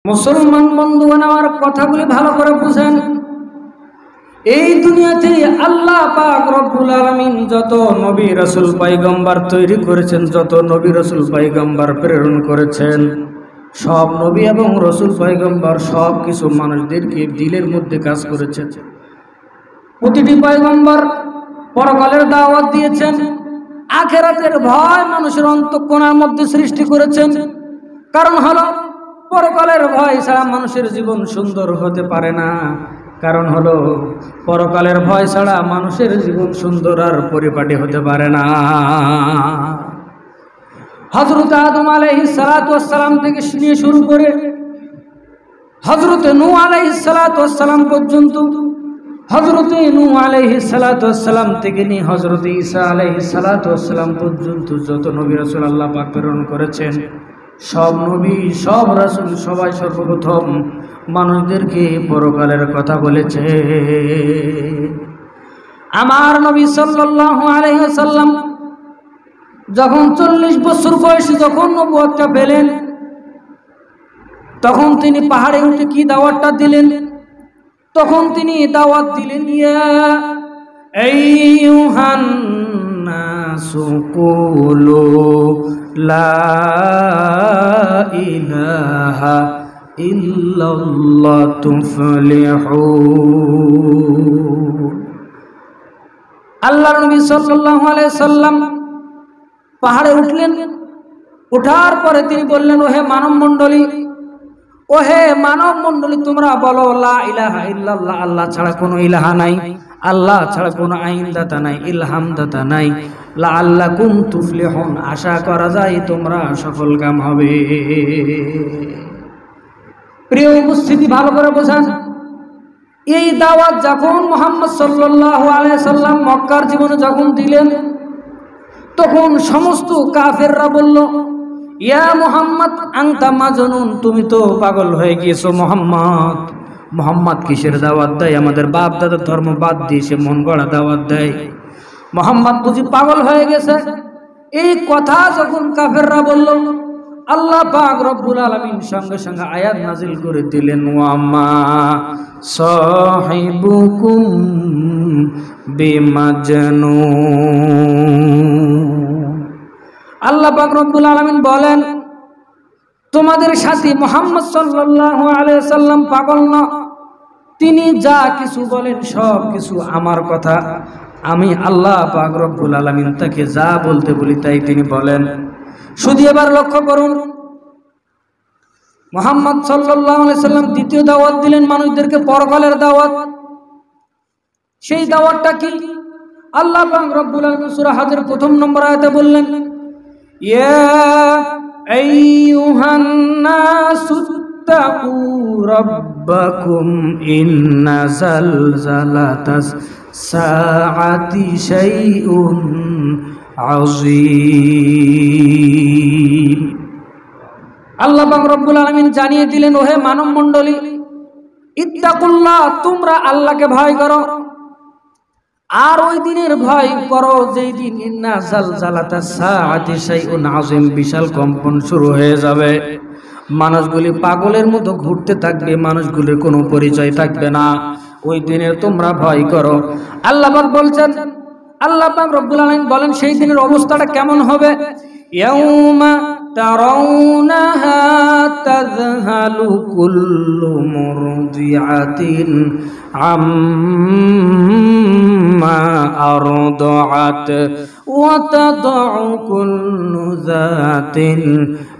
মুসলমান বন্ধুগণ, আমার কথাগুলি ভালো করে বুঝেন। এই দুনিয়াতে আল্লাহ পাক রব্বুল আলামিন যত নবী রাসূল পয়গম্বর তৈরি করেছেন, যত নবী রাসূল পয়গম্বর প্রেরণ করেছেন, সব নবী এবং রাসূল পয়গম্বর সব কিছু মানুষদেরকে দিলের মধ্যে কাজ করেছেন। প্রতিটি পয়গম্বর পরকালের দাওয়াত দিয়েছেন, আখিরাতের ভয় মানুষের অন্তঃকরণের মধ্যে সৃষ্টি করেছেন। কারণ হলো পরকালের ভয় ছাড়া মানুষের জীবন সুন্দর হতে পারে না। কারণ হলো পরকালের ভয় ছাড়া মানুষের জীবন সুন্দর আর পরিপাটি হতে পারে না। হযরত আদম আলাইহিস সালাতু ওয়াস সালাম থেকে নিয়ে শুরু করে হযরত নূহ আলাইহিস সালাতু ওয়াস সালাম পর্যন্ত, হযরত নূহ আলাইহিস সালাতু ওয়াস সালাম থেকে নিয়ে হযরত ঈসা আলাইহিস সালাতু ওয়াস সালাম পর্যন্ত যত নবী রাসূল আল্লাহ পাক প্রেরণ করেছেন, সব নবী সব রাসূল সবাই সর্বপ্রথম মানুষদেরকে পরকালের কথা বলেছে। আমার নবী সাল্লাল্লাহু আলাইহি ওয়াসাল্লাম যখন 40 বছর বয়সে যখন নবুয়তটা পেলেন, তখন তিনি পাহাড়ে উঠে কি দাওয়াতটা দিলেন? তখন তিনি দাওয়াত দিলেন, ইয়া আইয়ুহান নাসু কুলু লা ইলাহা ইল্লাল্লাহ তুফলিহুন। আল্লাহর নবী সাল্লাল্লাহু আলাইহি সাল্লাম পাহাড়ে উঠলেন। ওঠার পরে তিনি বললেন, ওহে মানব মণ্ডলী, ওহে মানব মণ্ডলী, তোমরা বলো লা ইলাহা ইল্লাল্লাহ, আল্লাহ ছাড়া কোনো ইলাহা নাই, আল্লাহ ছাড়া কোনো আইনদাতা নাই, ইলহামদাতা নাই, লাআল্লাকুম তুফলিহুন, আশা করা যায় তোমরা সফলকাম হবে। প্রিয় উপস্থিতি, ভালো করে বোঝেন। এই দাওয়াত যখন মুহাম্মদ সাল্লাল্লাহু আলাইহি সাল্লাম মক্কার জীবনে যখন দিলেন, তখন সমস্ত কাফেররা বলল, ইয়া মুহাম্মদ আনতা মাজনুন, তুমি তো পাগল হয়ে গিয়েছো মুহাম্মদ। মুহাম্মদ কিসের দাওয়াত দেয়? আমাদের বাপ দাদার ধর্ম বাদ দিয়ে সে মন গড়া দাওয়াত দেয়। মুহাম্মদ বুঝি পাগল হয়ে গেছে? এই কথা যখন কাফেররা বলল, আল্লাহ পাক রব্বুল আলামিন সঙ্গে সঙ্গে আয়াত নাজিল করে দিলেন, ওয়া মা সাহিবুকুম বিমাজনুন। আল্লাহ পাক রব্বুল আলামিন বলেন, তোমাদের সাথী মুহাম্মদ সাল্লাল্লাহু আলাইহি সাল্লাম পাগল না। তিনি যা কিছু বলেন সব কিছু আমার কথা। আমি আল্লাহ পাক রব্বুল আলামিন তাকে যা বলতে বলি তাই তিনি বলেন। শুধু এবার লক্ষ্য করুন, মুহাম্মদ সাল্লাল্লাহু আলাইহি সাল্লাম দ্বিতীয় দাওয়াত দিলেন মানুষদেরকে, পরকালের দাওয়াত। সেই দাওয়াতটা কি? আল্লাহ পাক রব্বুল আলামিন সূরা হজের 1 নম্বর আয়াতে বললেন, ইয়া আইয়ুহান নাসু তাকু রাব্বাকুম ইন্না জালজালাতাস সাআতি শাইউন আযীম। আল্লাহ পাক রব্বুল আলামিন জানিয়ে দিলেন, ওহে মানব মণ্ডলী, ইত্তাকুল্লাহ, তোমরা আল্লাহকে ভয় করো। আর ওই দিনের ভয় করো যেই দিন ইন্না জালজালাতাস সাআতি শাইউন আযীম, বিশাল কম্পন শুরু হয়ে যাবে। মানুষগুলি পাগলের মতো ঘুরতে থাকবে, মানুষগুলির কোনো পরিচয় থাকবে না। ওই দিনের তোমরা ভয় করো। আল্লাহ পাক বলছেন, আল্লাহ পাক রব্বুল আলামিন বলেন সেই দিনের অবস্থাটা কেমন হবে? ইয়াউমা তারাউনাহা তাযহালু কুল্লু মুরদিআতিন আম্মা আরদাআত ওয়া তাদউ কুল্লু যাতিন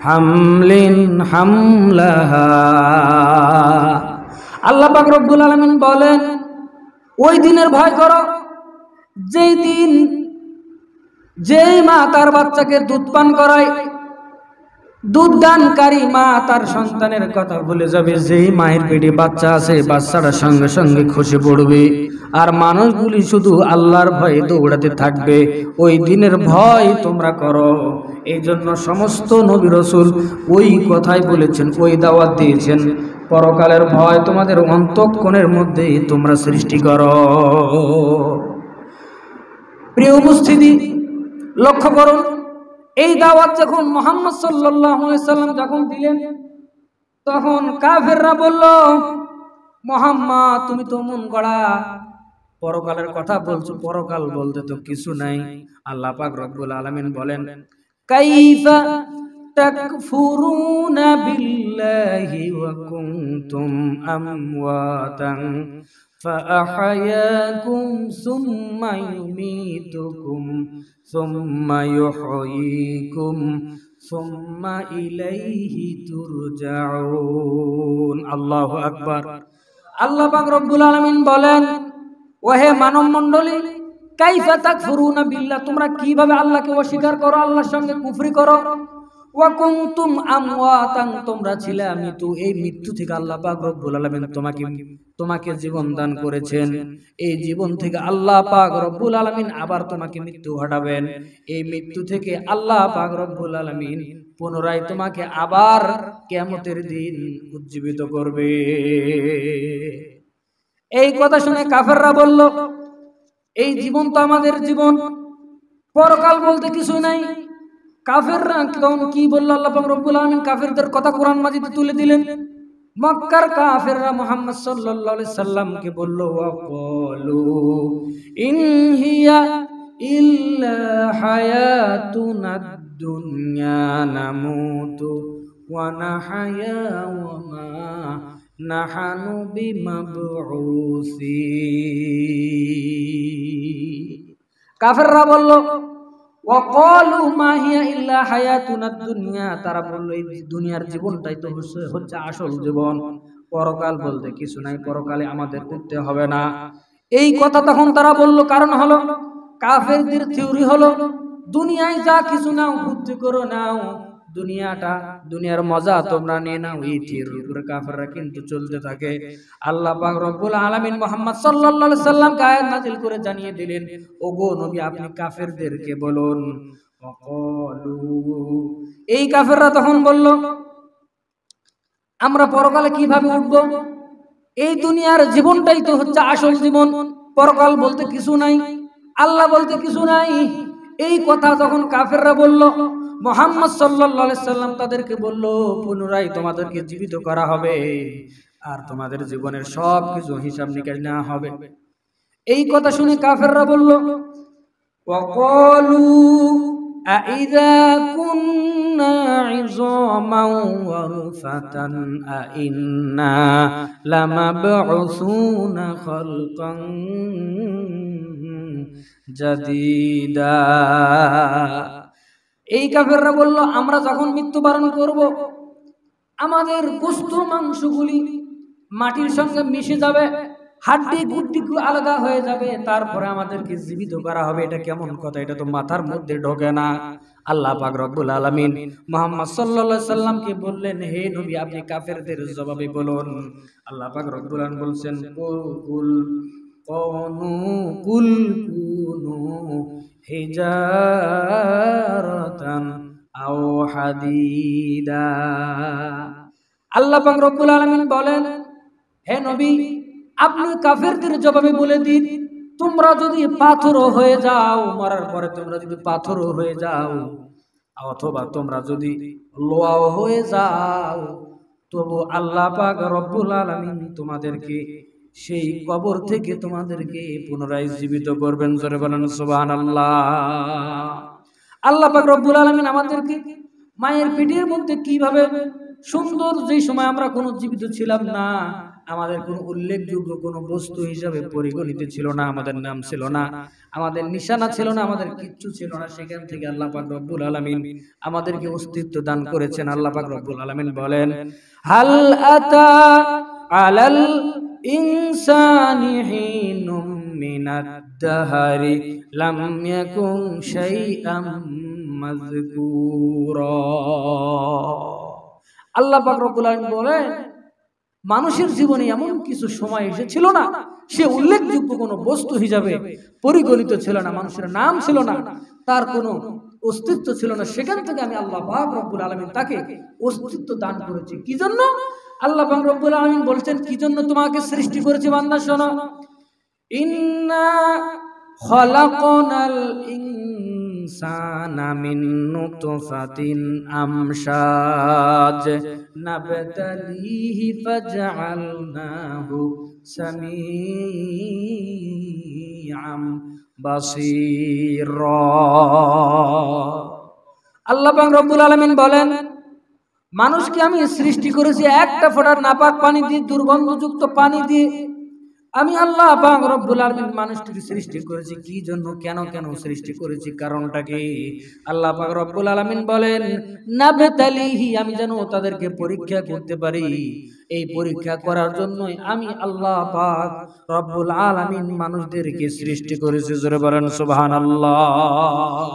হামলিন হামলাহা। আল্লাহ পাক রব্বুল আলামিন বলেন, ওই দিনের ভয় করো যেই দিন যেই মা তার বাচ্চাকে দুধ পান করায়, দুধ দানকারী মা তার সন্তানের কথা ভুলে যাবে। যেই মায়ের পেটে বাচ্চা আছে, বাচ্চাটা সঙ্গে সঙ্গে খসে পড়বে, আর মানুষগুলি শুধু আল্লাহর ভয়ে দৌড়াতে থাকবে। ওই দিনের ভয় তোমরা করো। এই জন্য সমস্ত নবী রাসূল ওই কথাই বলেছেন, ওই দাওয়াত দিয়েছেন, পরকালের ভয় তোমাদের অন্তঃকরণের মধ্যে তোমরা সৃষ্টি করো। প্রিয় উপস্থিতি, লক্ষ্য করুন, এই দাওয়াত যখন মুহাম্মদ সাল্লাল্লাহু আলাইহি সাল্লাম যখন দিলেন, তখন কাফেররা বলল, মুহাম্মদ তুমি তো মন গড়া পরকালের কথা বলছো, পরকাল বলতে তো কিছু নাই। আল্লাহ পাক রব্বুল আলামিন বলেন, কাইফা তাকফুরুনা বিল্লাহি ওয়া কুনতুম আমওয়াতান ফাআহয়াকুম সুম্মা ইউমীতুকুম সুম্মা ইউহয়ীকুম সুম্মা ইলাইহি তুরজাউন। আল্লাহু আকবার। আল্লাহ পাক রব্বুল আলামিন বলেন, ওহে মানব মণ্ডলী, কাইফা তাকফুরুনা বিল্লাহ, তোমরা কিভাবে আল্লাহকে অস্বীকার করো, আল্লাহর সঙ্গে কুফরি করো। ওয়া কুনতুম আমওয়াতান, তোমরা ছিলে মৃত্যু, এই মৃত্যু থেকে আল্লাহ পাক রব্বুল আলামিন তোমাকে জীবন দান করেছেন। এই জীবন থেকে আল্লাহ পাক রব্বুল আলামিন আবার তোমাকে মৃত্যু ঘটাবেন। এই মৃত্যু থেকে আল্লাহ পাক রব্বুল আলামিন পুনরায় তোমাকে আবার কিয়ামতের দিন উজ্জীবিত করবে। এই কথা শুনে কাফেররা বলল, এই জীবন তো আমাদের জীবন, পরকাল বলতে কিছু নাই। কাফেররা তখন কি বলল, আল্লাহ পাক রব্বুল আলামিন কাফেরদের কথা কোরআন মাজিদে তুলে দিলেন। মক্কার কাফেররা মুহাম্মদ সাল্লাল্লাহু আলাইহি সাল্লামকে বলল, ওয়াকালু ইন হিয়া ইল্লা হায়াতুনাদ দুনিয়া নামুতু ওয়া নাহয়া ওয়া মা নাহানু বিমাবউসিন। কাফেররা বলল, ওয়াকালু মা হিয়া ইল্লা হায়াতুনাদ দুনিয়া, তারা বলল এই দুনিয়ার জীবনটাই তো হচ্ছে আসল জীবন, পরকাল বলতে কিছু নাই, পরকালে আমাদের উঠতে হবে না। এই কথা তখন তারা বলল, কারণ হলো কাফেরদের থিওরি হলো দুনিয়ায় যা কিছু নাও, বুদ্ধি করো নাও, দুনিয়ার মজা তোমরা নিয়ে নাও। এই থিওরির উপরে কাফেররা কিন্তু চলতে থাকে। আল্লাহ পাক রব্বুল আলামিন মুহাম্মদ সাল্লাল্লাহু আলাইহি সাল্লামকে আয়াত নাযিল করে জানিয়ে দিলেন, ওগো নবী আপনি কাফেরদেরকে বলুন। এই কাফেররা তখন বলল, আমরা পরকালে কিভাবে উঠব? এই দুনিয়ার জীবনটাই তো হচ্ছে আসল জীবন, পরকাল বলতে কিছু নাই, আল্লাহ বলতে কিছু নাই। এই কথা যখন কাফেররা বলল, মুহাম্মদ সাল্লাল্লাহু আলাইহি সাল্লাম তাদেরকে বলল, পুনরায় তোমাদেরকে জীবিত করা হবে আর তোমাদের জীবনের সব কিছু হিসাব নিকাশ নেওয়া হবে। এই কথা শুনে কাফেররা বলল, ওয়াকালু আইযা কুন্না ইযামান ওয়া রুফাতান আইন্না লামাবউসুনা খালকান জাদীদা। এই কাফেররা বলল, আমরা যখন মৃত্যুবরণ করব, আমাদের গোশত মাংসগুলি মাটির সঙ্গে মিশে যাবে, হাড্ডি গুড্ডি আলাদা হয়ে যাবে, তারপরে আমাদেরকে জীবিত করা হবে। এটা কেমন কথা? এটা তো মাথার মধ্যে ঢোকে না। আল্লাহ পাক রব্বুল আলামিন মুহাম্মদ সাল্লাল্লাহু আলাইহি সাল্লামকে বললেন, হে নবী আপনি কাফেরদের জবাবে বলুন। আল্লাহ পাক রব্বুল আলামিন বলছেন, কুল কুনু হিজারাতান আও হাদিদা। আল্লাহ পাক রব্বুল আলামিন বলেন, হে নবী আপনি কাফেরদের জবাবে বলে দিন, তোমরা যদি পাথরও হয়ে যাও, মরার পরে তোমরা যদি পাথরও হয়ে যাও, অথবা তোমরা যদি লোহাও হয়ে যাও, তবু আল্লাহ পাক রব্বুল আলামিন তোমাদেরকে সেই কবর থেকে তোমাদেরকে পুনরায় জীবিত করবেন। জোরে বলেন সুবহানাল্লাহ। আল্লাহ পাক রব্বুল আলামিন আমাদেরকে মায়ের পেটের মধ্যে কিভাবে সুন্দর, যেই সময় আমরা কোনো জীবিত ছিলাম না, আমাদের কোনো উল্লেখযোগ্য কোনো বস্তু হিসাবে পরিগণিত ছিল না, আমাদের নাম ছিল না, আমাদের নিশানা ছিল না, আমাদের কিচ্ছু ছিল না, সেখান থেকে আল্লাহ পাক রব্বুল আলামিন আমাদেরকে অস্তিত্ব দান করেছেন। আল্লাহ পাক রব্বুল আলামিন বলেন, হাল আতা আলাল ইনসানি হিনুম মিনাদ দাহরি লাম ইয়াকুন শাইআম মাযকুরা। আল্লাহ পাক রব্বুল আলামিন বলেন, মানুষের জীবনে এমন কিছু সময় এসেছিল না, সে উল্লেখযোগ্য কোনো বস্তু হিসাবে পরিগণিত ছিল না, মানুষের নাম ছিল না, তার কোনো অস্তিত্ব ছিল না। সেখান থেকে আমি আল্লাহ পাক রব্বুল আলামিন তাকে অস্তিত্ব দান করেছি। কি জন্য? আল্লাহ পাক রব্বুল আলামিন বলছেন, কি জন্য তোমাকে সৃষ্টি করেছি বান্দা, শোনো। ইন্না খালাকনাল ইনসানা মিন নুতফাতিন আমশাজ নাবতালিহি ফাজআলনাহু সামিআম বাসীরা। আল্লাহ পাক রব্বুল আলামিন বলেন, মানুষকে আমি সৃষ্টি করেছি একটা ফোঁটা নাপাক পানি দিয়ে, দুর্গন্ধযুক্ত পানি দিয়ে। আমি আল্লাহ পাক রব্বুল আলামিন মানুষটিকে সৃষ্টি করেছি কি জন্য, কেন কেন সৃষ্টি করেছি, কারণটা কি? আল্লাহ পাক রব্বুল আলামিন বলেন, নাবতালিহি, আমি যেন তাদেরকে পরীক্ষা করতে পারি। এই পরীক্ষা করার জন্যই আমি আল্লাহ পাক রব্বুল আলামিন মানুষদেরকে সৃষ্টি করেছি। জোরে বলেন সুবহানাল্লাহ।